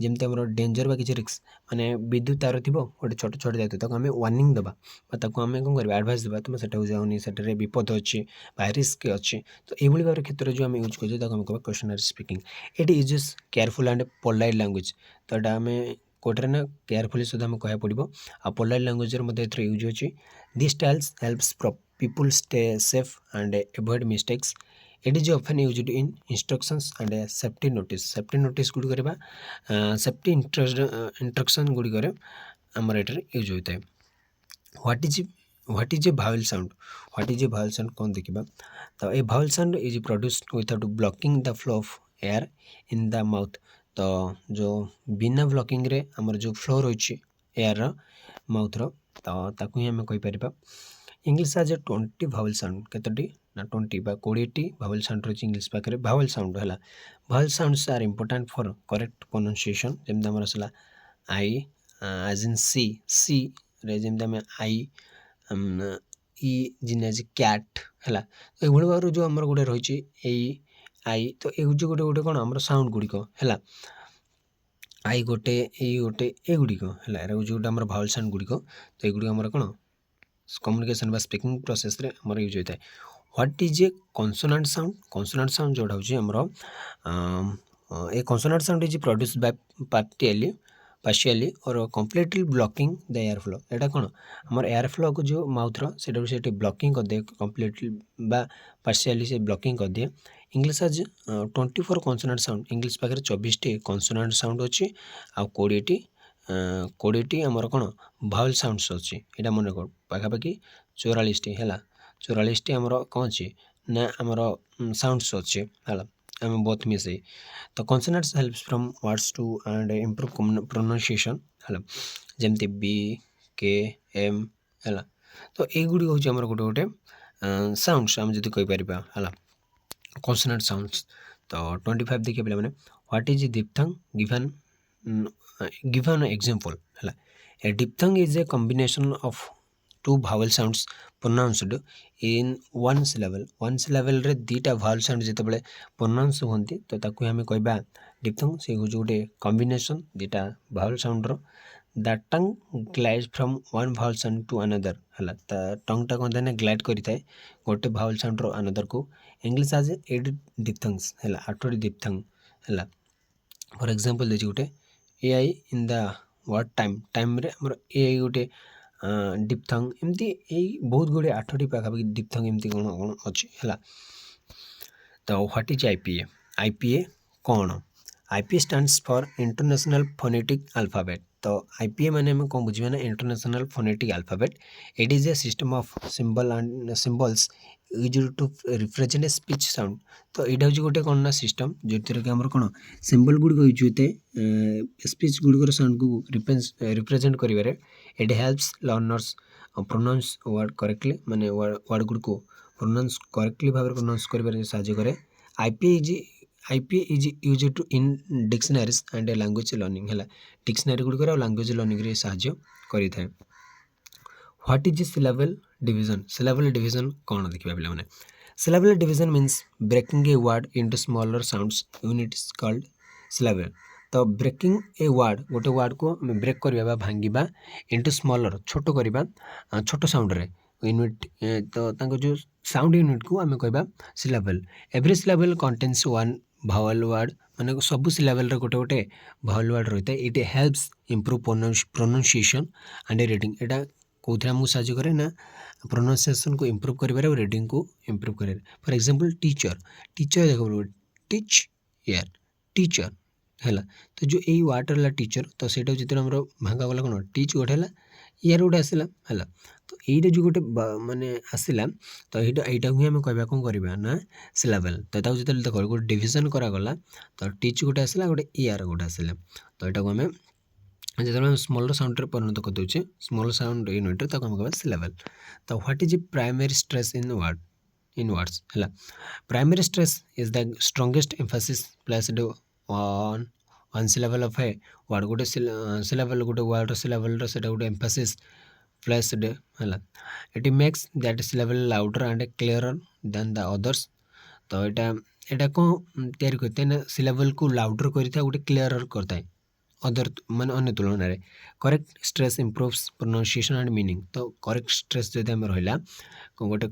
ଯେମିତି ଆମର ଡେଞ୍ଜର ବା କିଛି ରିକ୍ସ ମାନେ ବିଦ୍ୟୁତ୍ ତାର ଥିବ ଗୋଟେ ଛୋଟ ଛୋଟ ଯାଇଥିବ ତାକୁ ଆମେ ୱାର୍ଣ୍ଣିଂ ଦେବା ବା ତାକୁ ଆମେ କ'ଣ କରିବା ଆଡ଼ଭାଇସ୍ ଦେବା ତୁମେ ସେଟାକୁ ଯାଉନି ସେଠାରେ ବିପଦ ଅଛି ବା ରିସ୍କ ଅଛି। ତ ଏଇଭଳି ଭାବରେ କ୍ଷେତ୍ରରେ ଯେଉଁ ଆମେ ୟୁଜ୍ କରୁଛେ ତାକୁ ଆମେ କହିବା କ୍ୱେଶ୍ଚନାରୀ ସ୍ପିକିଂ। ଏଇଠି uses careful and polite language. ତ ଏଇଟା ଆମେ କୋଉଟାରେ ନା କେୟାରଫୁଲି ସୁଦ୍ଧା ଆମେ କହିବାକୁ ପଡ଼ିବ। ଆଉ ପୋଲାଇଟ୍ ଲାଙ୍ଗୁଏଜ୍ରେ ମଧ୍ୟ ଏଥିରେ ୟୁଜ୍ ଅଛି। This styles helps people stay safe and avoid mistakes. It is often used in instructions and safety notice. Safety notice ଗୁଡ଼ିକରେ ବା ସେଫ୍ଟି ଇନଷ୍ଟ୍ରକ୍ସନ୍ ଗୁଡ଼ିକରେ ଆମର ଏଠାରେ ୟୁଜ୍ ହୋଇଥାଏ। What is a vowel sound? What is a vowel sound କ'ଣ ଦେଖିବା। ତ a vowel sound is produced without blocking the flow of air in the mouth. ତ ଯେଉଁ ବିନା ବ୍ଲକିଂରେ ଆମର ଯେଉଁ ଫ୍ଲୋ ରହିଛି ଏୟାରର ମାଉଥ୍ର ତ ତାକୁ ହିଁ ଆମେ କହିପାରିବା। English as a 20 vowel sound. କେତୋଟି ନା 20 ବା 20ଟି ଭାୱେଲ୍ ସାଉଣ୍ଡ ରହିଛି ଇଂଲିଶ ପାଖରେ। ଭାୱେଲ୍ ସାଉଣ୍ଡ ହେଲା, vowel sounds are important for correct pronunciation. ଯେମିତି ଆମର ଆସିଲା ଆଇ ଆଜ୍ ଇନ୍ ସିରେ ଯେମିତି ଆମେ ଆଇ ଇ ଜିନିଆଜି କ୍ୟାଟ୍ ହେଲା। ଏଇଭଳି ଭାବରେ ଯେଉଁ ଆମର ଗୋଟେ ରହିଛି ଏଇ ଆଇ, ତ ଏ ହେଉଛି ଗୋଟେ ଗୋଟେ କ'ଣ ଆମର ସାଉଣ୍ଡ ଗୁଡ଼ିକ ହେଲା। ଆଇ ଗୋଟେ ଏଇ ଗୋଟେ ଏଗୁଡ଼ିକ ହେଲା, ଏରା ହେଉଛି ଗୋଟେ ଆମର ଭାୱେଲ୍ ସାଉଣ୍ଡ ଗୁଡ଼ିକ। ତ ଏଗୁଡ଼ିକ ଆମର କ'ଣ କମ୍ୟୁନିକେସନ୍ ବା ସ୍ପିକିଂ ପ୍ରୋସେସ୍ରେ ଆମର ୟୁଜ୍ ହୋଇଥାଏ। What is a consonant sound? Consonant sound ଯେଉଁଟା ହେଉଛି ଆମର a consonant sound is produced by partially or completely blocking the air flow। ଏଇଟା କ'ଣ ଆମର ଏୟାର ଫ୍ଲୋକୁ ଯେଉଁ ମାଉଥ୍ର ସେଇଟାକୁ ସେଠି ବ୍ଲକିଂ କରିଦିଏ କମ୍ପ୍ଲିଟଲି ବା ପାର୍ସିଆଲି ସେ ବ୍ଲକିଂ କରିଦିଏ। ଇଂଲିଶ ଆଜ୍ 24 କନସୋନାଣ୍ଟ ସାଉଣ୍ଡ। ଇଂଲିଶ ପାଖରେ 24ଟି କନସୋନାଣ୍ଟ ସାଉଣ୍ଡ ଅଛି ଆଉ 20ଟି ଆମର କ'ଣ ଭାୱେଲ୍ ସାଉଣ୍ଡସ୍ ଅଛି। ଏଇଟା ମନେ କର ପାଖାପାଖି 44ଟି ହେଲା। 44ଟି ଆମର କ'ଣ ଅଛି ନା ଆମର ସାଉଣ୍ଡସ୍ ଅଛି ହେଲା, ଆମେ ବୋଥ୍ ମିଶେଇ। ତ consonants helps form words to and improve pronunciation ହେଲା, ଯେମିତି ବି କେ ଏମ୍ ହେଲା। ତ ଏଇଗୁଡ଼ିକ ହେଉଛି ଆମର ଗୋଟେ ଗୋଟେ ସାଉଣ୍ଡସ୍ ଆମେ ଯଦି କହିପାରିବା ହେଲା, କନସୋନାଣ୍ଟ ସାଉଣ୍ଡସ୍। ତ 25 ଦେଖିବା ପିଲାମାନେ, what is diphthong? given an example ହେଲା। A diphthong is a combination of two vowel sounds pronounced in one syllable। one syllable ରେ ଦୁଇଟା vowel sound ଯେତେବେଳେ pronounce ହୁଅନ୍ତି ତ ତାକୁ ଆମେ କହିବା diphthong। ସେ ହେଉଛି ଗୋଟେ combination ଦୁଇଟା vowel soundର। the tongue glides from one vowel sound to another ହେଲା। ତା ଟଙ୍ଗଟା କ'ଣ ଥାଏ ନା ଗ୍ଲାଇଡ୍ କରିଥାଏ ଗୋଟେ vowel soundର anotherକୁ। ଇଂଲିଶ ଆଜ୍ 8 diphthongs ହେଲା, 8ଟି diphthong ହେଲା। ଫର୍ ଏକ୍ଜାମ୍ପଲ୍ ଦେଇଛି ଗୋଟେ ଏଆଇ ଇନ୍ ଦ ୱାର୍ଡ଼ ଟାଇମ୍ରେ ଆମର ଏଆଇ ଗୋଟେ diphthong। ଏମିତି ଏଇ ବହୁତ ଗୁଡ଼ିଏ 8ଟି ପାଖାପାଖି diphthong ଏମିତି କ'ଣ କ'ଣ ଅଛି ହେଲା। ତ ହ୍ୱାଟ୍ ଇଜ୍ ଆଇପିଏ? ଆଇପିଏ କ'ଣ? IPA stands for International Phonetic Alphabet. ତ ଆଇପିଏ ମାନେ ଆମେ କ'ଣ ବୁଝିବା ନା International Phonetic Alphabet. It is a system of symbols used to represent a speech sound. ତ ଏଇଟା ହେଉଛି ଗୋଟେ କ'ଣ ନା ସିଷ୍ଟମ୍ ଯେଉଁଥିରେ କି ଆମର କ'ଣ ସିମ୍ବଲ୍ ଗୁଡ଼ିକ ୟୁଜ୍ ହୋଇଥାଏ ସ୍ପିଚ୍ ଗୁଡ଼ିକର ସାଉଣ୍ଡକୁ ରିପ୍ରେଜେଣ୍ଟ କରିବାରେ। It helps learners pronounce word correctly, ମାନେ ୱାର୍ଡ଼ ଗୁଡ଼ିକୁ ପ୍ରୋନାଉନ୍ସ କରେକ୍ଟଲି ଭାବରେ ପ୍ରୋନାଉନ୍ସ କରିବାରେ ସାହାଯ୍ୟ କରେ। IPA is used to in dictionaries and language learning ହେଲା। ଡିକ୍ସନାରୀ ଗୁଡ଼ିକରେ ଆଉ ଲାଙ୍ଗୁଏଜ୍ ଲର୍ଣ୍ଣିଂରେ ସାହାଯ୍ୟ କରିଥାଏ। What is syllable division? Syllable division କ'ଣ ଦେଖିବା ପିଲାମାନେ। Syllable division means breaking a word into smaller sounds units called syllable. ତ ବ୍ରେକିଂ ଏ ୱାର୍ଡ଼ ଗୋଟେ ୱାର୍ଡ଼କୁ ଆମେ ବ୍ରେକ୍ କରିବା ବା ଭାଙ୍ଗିବା ଇଣ୍ଟୁ ସ୍ମଲର୍ ଛୋଟ କରିବା ଛୋଟ ସାଉଣ୍ଡରେ ୟୁନିଟ୍। ତ ତାଙ୍କ ଯେଉଁ ସାଉଣ୍ଡ ୟୁନିଟ୍କୁ ଆମେ କହିବା syllable. Every syllable contains one vowel word, ମାନେ ସବୁ ସିଲାବଲ୍ରେ ଗୋଟେ ଗୋଟେ ଭାୱେଲ୍ ୱାର୍ଡ଼ ରହିଥାଏ। It helps improve pronunciation and reading. ଏଇଟା କେଉଁଥିରେ ଆମକୁ ସାହାଯ୍ୟ କରେ ନା ପ୍ରୋନାଉନ୍ସିଏସନ୍କୁ ଇମ୍ପ୍ରୁଭ୍ କରିବାରେ ଆଉ ରିଡ଼ିଂକୁ ଇମ୍ପ୍ରୁଭ୍ କରିବାରେ। ଫର୍ ଏକ୍ଜାମ୍ପଲ୍ ଟିଚର୍ ଦେଖ ଟିଚ୍ ୟାର୍ ଟିଚର୍ ହେଲା। ତ ଯେଉଁ ଏଇ ୱାର୍ଡ଼ଟା ହେଲା ଟିଚର୍, ତ ସେଇଟା ଯେତେବେଳେ ଆମର ଭାଙ୍ଗା ଗଲା କ'ଣ ଟିଚ୍ ଗୋଟେ ହେଲା, ୟାର୍ ଗୋଟେ ଆସିଲା ହେଲା। ତ ଏଇଟା ଯେଉଁ ଗୋଟେ ମାନେ ଆସିଲା ତ ଏଇଟାକୁ ହିଁ ଆମେ କହିବା କ'ଣ କରିବା ନା ସିଲାବଲ୍। ତ ତାକୁ ଯେତେବେଳେ ଦେଖ ଗୋଟେ ଡିଭିଜନ୍ କରାଗଲା ତ ଟିଚ୍ ଗୋଟେ ଆସିଲା ଗୋଟେ ୟାର୍ ଗୋଟେ ଆସିଲା। ତ ଏଇଟାକୁ ଆମେ ଯେତେବେଳେ ଆମେ ସ୍ମଲର୍ ସାଉଣ୍ଡରେ ପରିଣତ କରିଦେଉଛେ ସ୍ମଲ୍ ସାଉଣ୍ଡ ୟୁନିଟ୍ରେ ତାକୁ ଆମେ କହିବା ସିଲାବଲ୍। ତ what is primary stress in words ହେଲା। Primary stress is the strongest emphasis placed on one syllable of a word गोटे सिलेबल गोटे वर्ड सिलेबल सेटा गोटे एम्फासिस प्लेस्ड है it makes that syllable louder and clearer than the others तो एटा कौन तैयारी करते हैं सिलेबल को लाउडर करता है गोटे क्लियरर करता है अदर मान अन्य तुलन में correct stress improves pronunciation and meaning तो करेक्ट स्ट्रेस जदि आम रहा गोटे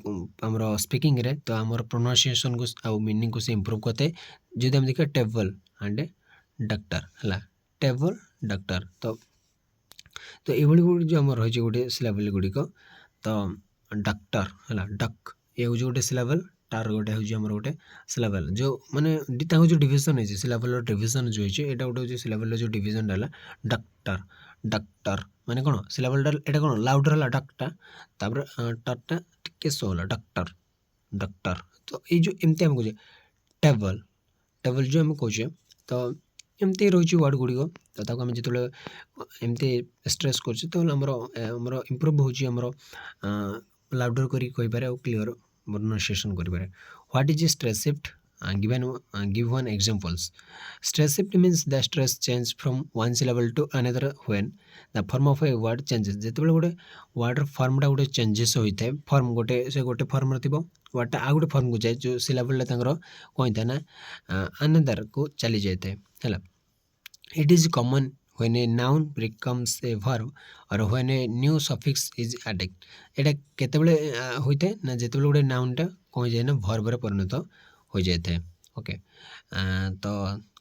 आमर स्पीकिंग रे तो आमर प्रोनाउंसिएशन को आउ मीनिंग को से इम्प्रूव करते हैं जदि हम देखिए टेबल एंड डॉक्टर है टेबल डॉक्टर तो ये जो आम रही गोटे सिलेबल गुड़िक तो डॉक्टर है डक ये हूँ गोटे सिलेबल तार गोटे हूँ आम गोटे सिलेबल जो माने जो डिविजन है सिलेबल डिविजन जो है यहाँ गोटे सिलेबल जो डिविजन है डॉक्टर डॉक्टर माने कौन सिलेबल एटा कौन लाउडर है डकटा तापर टटा टिके सो है डॉक्टर डॉक्टर तो ये जो एमती आम कहे टेबल टेबल जो आम कहे तो एमती रही वर्ड गुड़िक तो आम जो एमती स्ट्रेस करमर इम्प्रूव होमर लाउडर कर क्लीयर प्रोनाउंसिएशन कर what is stress shift give one examples stress shift means the stress change from one syllable to another when the form of a word changes जिते गोटे वर्ड फॉर्मटा गोटे changes होता है form गोटे से गोटे फॉर्म थी वर्डटा आ गोटे फॉर्म को जाए जो सिलेबल कौन होता है ना अनदर को चली जाए है it is common when a noun becomes a verb or when a new suffix is added एटा केतेबेले होइते ना जेतेबेले गोटे नाउनटा कौन जाए ना वर्ब रे परिणत हो जाए ओके तो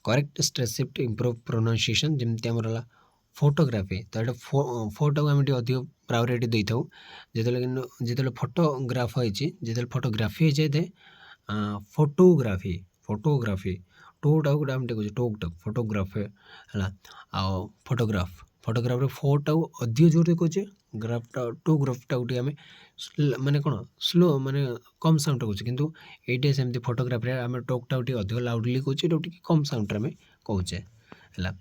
correct stress shift improve pronunciation जमती आमर है फोटोग्राफी तो ये फोटो को आम अधिक प्रायोरिटी दे था जिते फोटोग्राफ होते फोटोग्राफी हो जाए फोटोग्राफी फोटोग्राफी टोटा गोटे आम टे टोक फोटोग्राफ है फोटोग्राफ फोटोग्राफ फोटा अधिक जोर से कहे ग्राफटा टू ग्राफटा गोटे आम माने कौन स्लो माने कम साउंड कहे कितु ये सेमती फोटोग्राफ आम टोकटा अधिक लाउडली कहे कम साउंड आम कहे है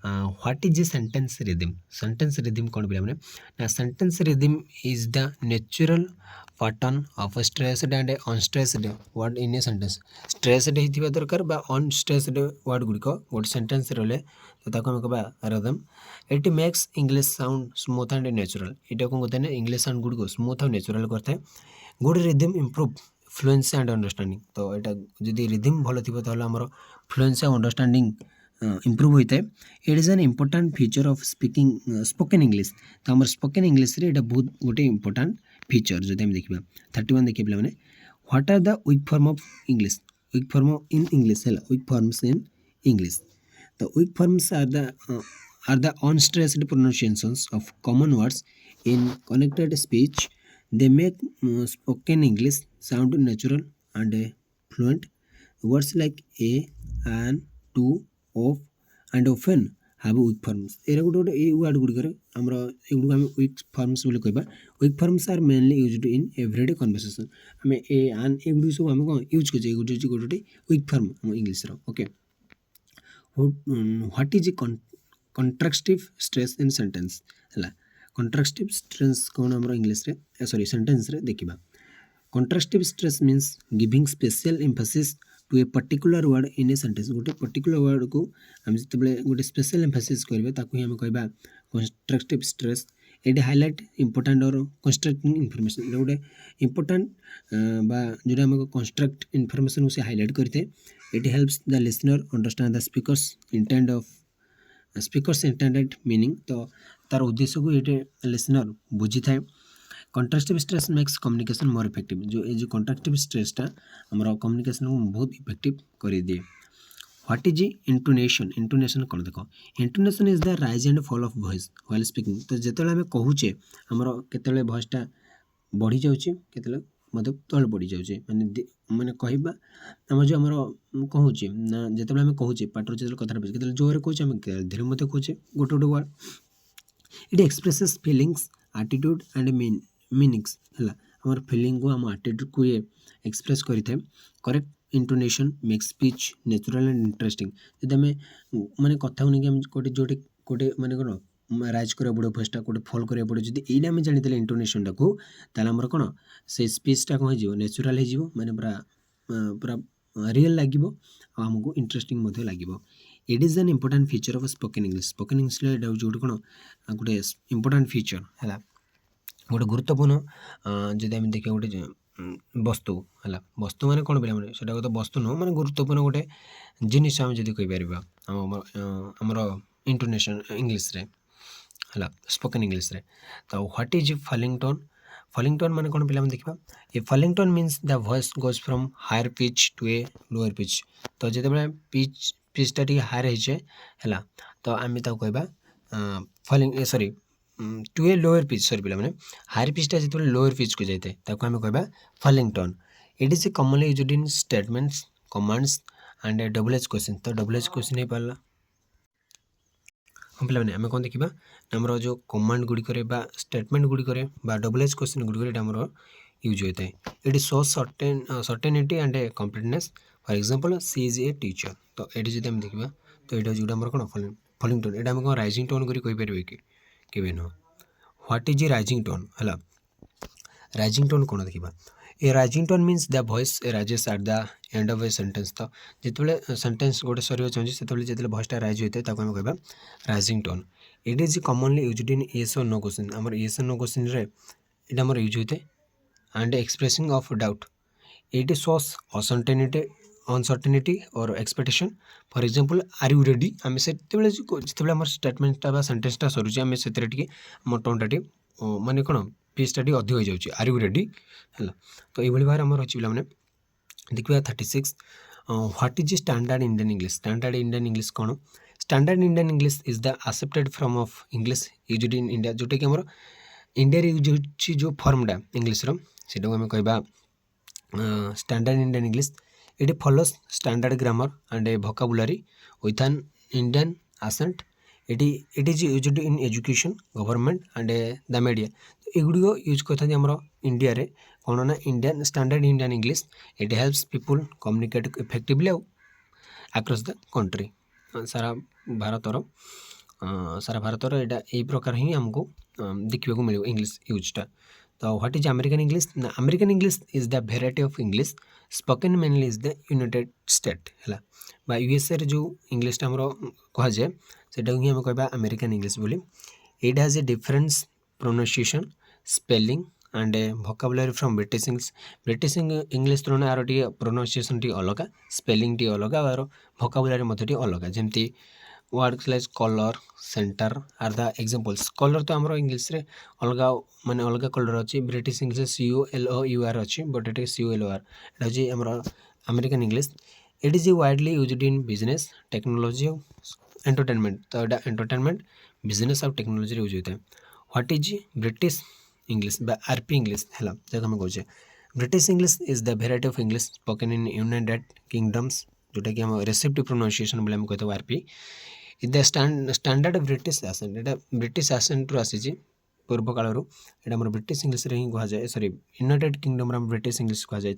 what is a sentence rhythm कौन पे ना sentence rhythm is the natural pattern of stressed and unstressed word in a sentence stressed होता दरकार अनस्ट्रेस्ड वर्ड गुड़िक गोटे सेंटेंस रही तो आम कह rhythm it makes English sound smooth and natural यहाँ कौन कहते हैं इंग्लिश साउंड गुड़िक स्मूथ और नेचुरल करता है good rhythm improve fluency and understanding तो यहाँ जदि रिदम भल थी आमर फ्लुएंसी और अंडरस्टैंडिंग इम्प्रूव होता है it is N important feature of spoken English तो आम स्पोकन इंग्लिश रे बहुत गोटे इम्पोर्टाट फीचर जो देखा 31 देखिए पे what are the weak form of English weak form in English है वीक फॉर्म्स इन इंग्लिश तो weak forms are the unstressed pronunciations of common words in connected speech they make spoken English sound natural and fluent words like a an to of and often have weak forms एरा गोटे गोटे ये word गुड़िक आमर एगुड़ आम week forms बोली कहबा weak forms are mainly used in everyday conversation आम a आन एगुड़ सब आम कौन यूज कर गोटे गोटे वीक फॉर्म आम English okay what is contrastive stress in sentence है कंट्रास्टिव स्ट्रेस कौन आम इंग्लिश रे सॉरी सेंटेंस रे देखिबा contrastive stress means giving special emphasis to a particular word in a sentence गोटे पर्टिकुलर वर्ड को आम जो गोटे स्पेशल एम्फासिस करेंगे ताकू आम कहबा कंस्ट्रक्टिव स्ट्रेस ये हाइलाइट इंपोर्टाट और कंस्ट्रक्टिंग इनफॉरमेशन गोटे इंपोर्टाट बा जो आम कंस्ट्रक्ट इनफॉरमेशन को से हाइलाइट करते it helps the listener understand the speaker's intended meaning तो तार उद्देश्य को ये लिसनर बुझी थाए contrastive stress makes communication more effective जो ये जो कंट्रास्टिव स्ट्रेसटा आमर कम्युनिकेशन को बहुत इफेक्टिव कर दिए व्हाट इज इंटोनेशन कौन देख intonation is the rise and fall of voice while speaking तो जिते आम कहूचे आमर केतले वॉइसटा बढ़ी जाऊँचे केतले मतलब तल पड़ी जाऊँचे माने कहबा आम जो आमर कहूचे ना जिते आम कहूचे पाटर जो कथा केतले जोर कहूचे आम धीरे मत कहूचे गोटे गोटे word it expresses feelings attitude and meanings है आम फिलिंग को आम एटीट्यूड को ये एक्सप्रेस करें correct intonation makes speech natural and interesting जब आम माने कथा को नहीं गोटे जोटे गोटे माने कौन राइज करा पड़ो भॉइसटा गोटे फॉल करा पड़ो जब ये आम जानी इंटोनेशनटा को आमर कौन से स्पीचटा कौन हो नेचुरल हो माने पूरा पूरा रियल लगे आमको इंटरेस्टिंग लगे it is N important feature of spoken English एटा हूँ गोटे कौन गोटे इंपोर्टाट फीचर है गोटे गुरुत्वपूर्ण जदि आम देखिए गोटे वस्तु है वस्तु माने कौन पे से तो वस्तु नुह माने गुरुत्वपूर्ण गोटे जिनिस आम जब कहीपर आमर इंटोनेशन इंग्लीश रे है स्पोकन इंग्लीश रे तो व्हाट इज फलिंग टोन माने कौन पे देखा a falling tone means the voice goes from higher pitch to a lower pitch तो जिते पिचटा टी हायर है तो आम कहवा falling sorry to a lower pitch sorry पे हायर पिचटा जो लोअर पिच को जाए आम कहवा falling tone it is a commonly used in statements commands and double H question तो डबल एज क्वेश्चन हो पारा हाँ पे आम कौन देखा आमर जो कमांड गुड़िक स्टेटमेंट गुड़िक डबल एज क्वेश्चन गुड़िक आमर यूज होता है it shows certainty and completeness for example she is a teacher तो ये जो देखा तो ये जो कौन फॉलिंग टोन यहाँ कौन राइजिंग टोन कहीपर कि नुह what is a rising tone है राइजिंग टोन कौन देखा a rising tone means the voice rises at the end of a sentence तो जिते सेंटेंस गोटे सर चाहिए से वॉइसटा राइज होता है आम कहवा rising tone it is commonly used in yes और नो क्वेश्चन आम येस और नो क्वेश्चन ये आम यूज होता है and expressing of doubt it shows uncertainty और expectation for example are you ready आम से जिते आम स्टेटमेंटा सेंटेंसटा सरुचे आम से आम टोनटा टी माने कौन पिचटा टी अधिक हो जाए आर यू रेडी है तो ये भाव आम रही पे देखिए 36 what is standard Indian English कौन standard Indian English is the accepted form of English used in India जोटा कि आम इंडिया यूज हो जो फॉर्मटा इंग्लिश से आम कहवा standard Indian English it follows standard grammar and a vocabulary with an Indian accent it is used in education government and the media एगुड़ी use करते इंडिया रे कौन ना Indian standard Indian English it helps people communicate effectively across the country सारा भारतर यहाँ यही प्रकार ही आमको देखा मिले इंग्लिश यूजटा तो what is American English is the variety of English spoken mainly is the United State है यूएसए जो इंग्लिशटा आमर कहुए सेटा ही आम कहवा अमेरिकन इंग्लिश बोली it has a difference pronunciation spelling and vocabulary from British English तुलना यार टी प्रोनाउंसिएशन टी अलग स्पेलिंग टी अलग और वोकाबुलरी मध्य अलग जमती words like colour centre are the examples colour तो आमर इंग्लिश रे अलग माने अलग कलर अच्छी ब्रिटिश इंग्लिश COLOUR अच्छी बट ये COLOR ये आमर American English it is widely used in business technology entertainment तो यहाँ एंटरटेनमेंट बिजनेस और टेक्नोलॉजी यूज होता है what is British English RP English है जैसे आम कहे British English is the variety of English spoken in United kingdoms जोटा कि आम रेसिप्टिव प्रोनाउंसिएशन बोले कहते RP द स्टैंडर्ड ब्रिटिश आसेंट यहाँ ब्रिटिश आसेंट रू आसी पूर्व काल यहाँ आम ब्रिटिश इंग्लिश रे ही कहुए sorry United Kingdom British English कहुए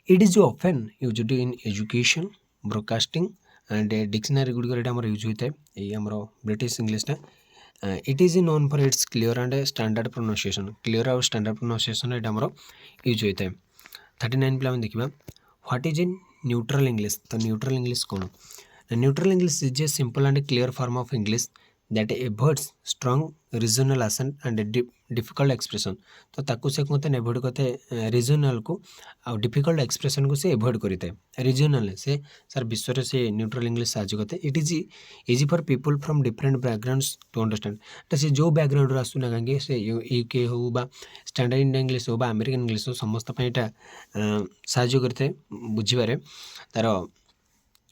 it is often used in education broadcasting and dictionary गुड़िक यूज होता है ये आम ब्रिटिश इंग्लिशटा it is known for its clear and standard pronunciation clear और स्टैंडर्ड प्रोनाउंसिएशन यहाँ आम यूज होता है 39 पे देखा what is in neutral English तो न्यूट्रल इंग्लिश कौन neutral English is a simple and clear form of English that एवॉइड्स strong regional accent and difficult expression तो ताकू से कहते एवॉइड करते रीजनल को आ डिफिकल्ट एक्सप्रेशन को से एवॉइड करता है रीजनल से सर विश्व से न्यूट्रल इंग्लिश साहय करते it is easy for people from different backgrounds to understand तो से जो बैकग्राउंड आसुना कहीं से UK हो बा स्टैंडर्ड इंडियन इंग्लिश हो बा अमेरिकन इंग्लिश हो समस्त यहाँ साहय करते बुझे तार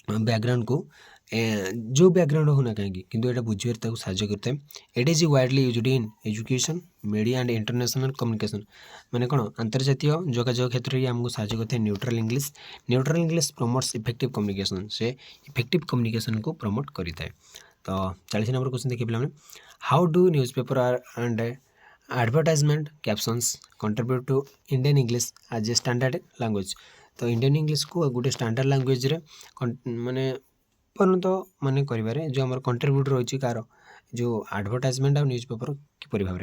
बैकग्राउंड को जो बैकग्राउंड होना कहीं किंतु यहाँ बुझे साहय करते हैं it is widely used in education media and international communication माने कौन अंतर्जातीय जोगाजोग क्षेत्र में आमको साहय करते हैं neutral English promotes effective communication से इफेक्टिव कम्युनिकेशन को प्रमोट करता है तो 40 नंबर क्वेश्चन देखिए पे how do newspaper and advertisement captions contribute to Indian English as a standard language तो इंडियन इंग्लिश को गोटे स्टैंडर्ड लैंग्वेज रे माने परिणत माने करिबारे जो हमर कंट्रीब्यूट रही कार जो एडवर्टाइजमेंट और न्यूज पेपर किपरि भाव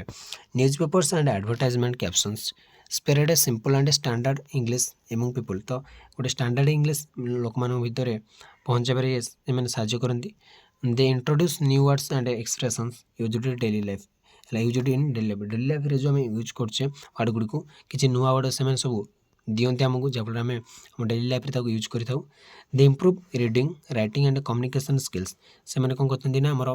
news papers and advertisement captions spread A simple and standard English among people तो गोटे स्टैंडर्ड इंग्लिश लोक मान भितर ପହଞ୍ଚାଇବାରେ ଏମାନେ ସାହାଯ୍ୟ କରନ୍ତି। They introduce new words and expressions used daily life ହେଲା ୟୁଜ୍ଡ ଇନ୍ ଡେଲି ଲାଇଫ୍ରେ ଯେଉଁ ଆମେ ୟୁଜ୍ କରୁଛେ ୱାର୍ଡ଼ ଗୁଡ଼ିକୁ କିଛି ନୂଆ ୱାର୍ଡ଼ ସେମାନେ ସବୁ ଦିଅନ୍ତି ଆମକୁ, ଯାହାଫଳରେ ଆମେ ଆମ ଡେଲି ଲାଇଫ୍ରେ ତାକୁ ୟୁଜ୍ କରିଥାଉ। They improve reading writing and communication skills ସେମାନେ କ'ଣ କରୁଛନ୍ତି ନା ଆମର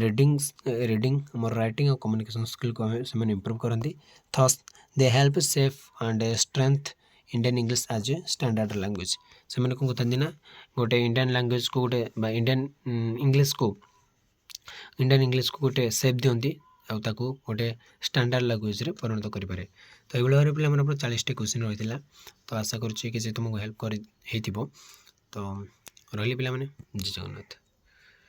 ରିଡ଼ିଂ ଆମର ରାଇଟିଂ ଆଉ କମ୍ୟୁନିକେସନ୍ ସ୍କିଲ୍କୁ ସେମାନେ ଇମ୍ପ୍ରୁଭ୍ କରନ୍ତି। Thus they help safe and strength Indian English as a standard language ସେମାନେ କ'ଣ କରୁଛନ୍ତି ନା ଗୋଟେ ଇଣ୍ଡିଆନ୍ ଲାଙ୍ଗୁଏଜ୍କୁ ଗୋଟେ ବା ଇଣ୍ଡିଆନ୍ ଇଂଲିଶକୁ ଗୋଟେ ସେପ୍ ଦିଅନ୍ତି ଆଉ ତାକୁ ଗୋଟେ ଷ୍ଟାଣ୍ଡାର୍ଡ଼ ଲାଙ୍ଗୁଏଜ୍ରେ ପରିଣତ କରିପାରେ। ତ ଏଇଭଳି ଭାବରେ ପିଲାମାନଙ୍କର 40ଟି କ୍ୱେଶ୍ଚିନ୍ ରହିଥିଲା। ତ ଆଶା କରୁଛି କିଛି ତୁମକୁ ହେଲ୍ପ ହେଇଥିବ। ତ ରହିଲେ ପିଲାମାନେ, ଜୟ ଜଗନ୍ନାଥ।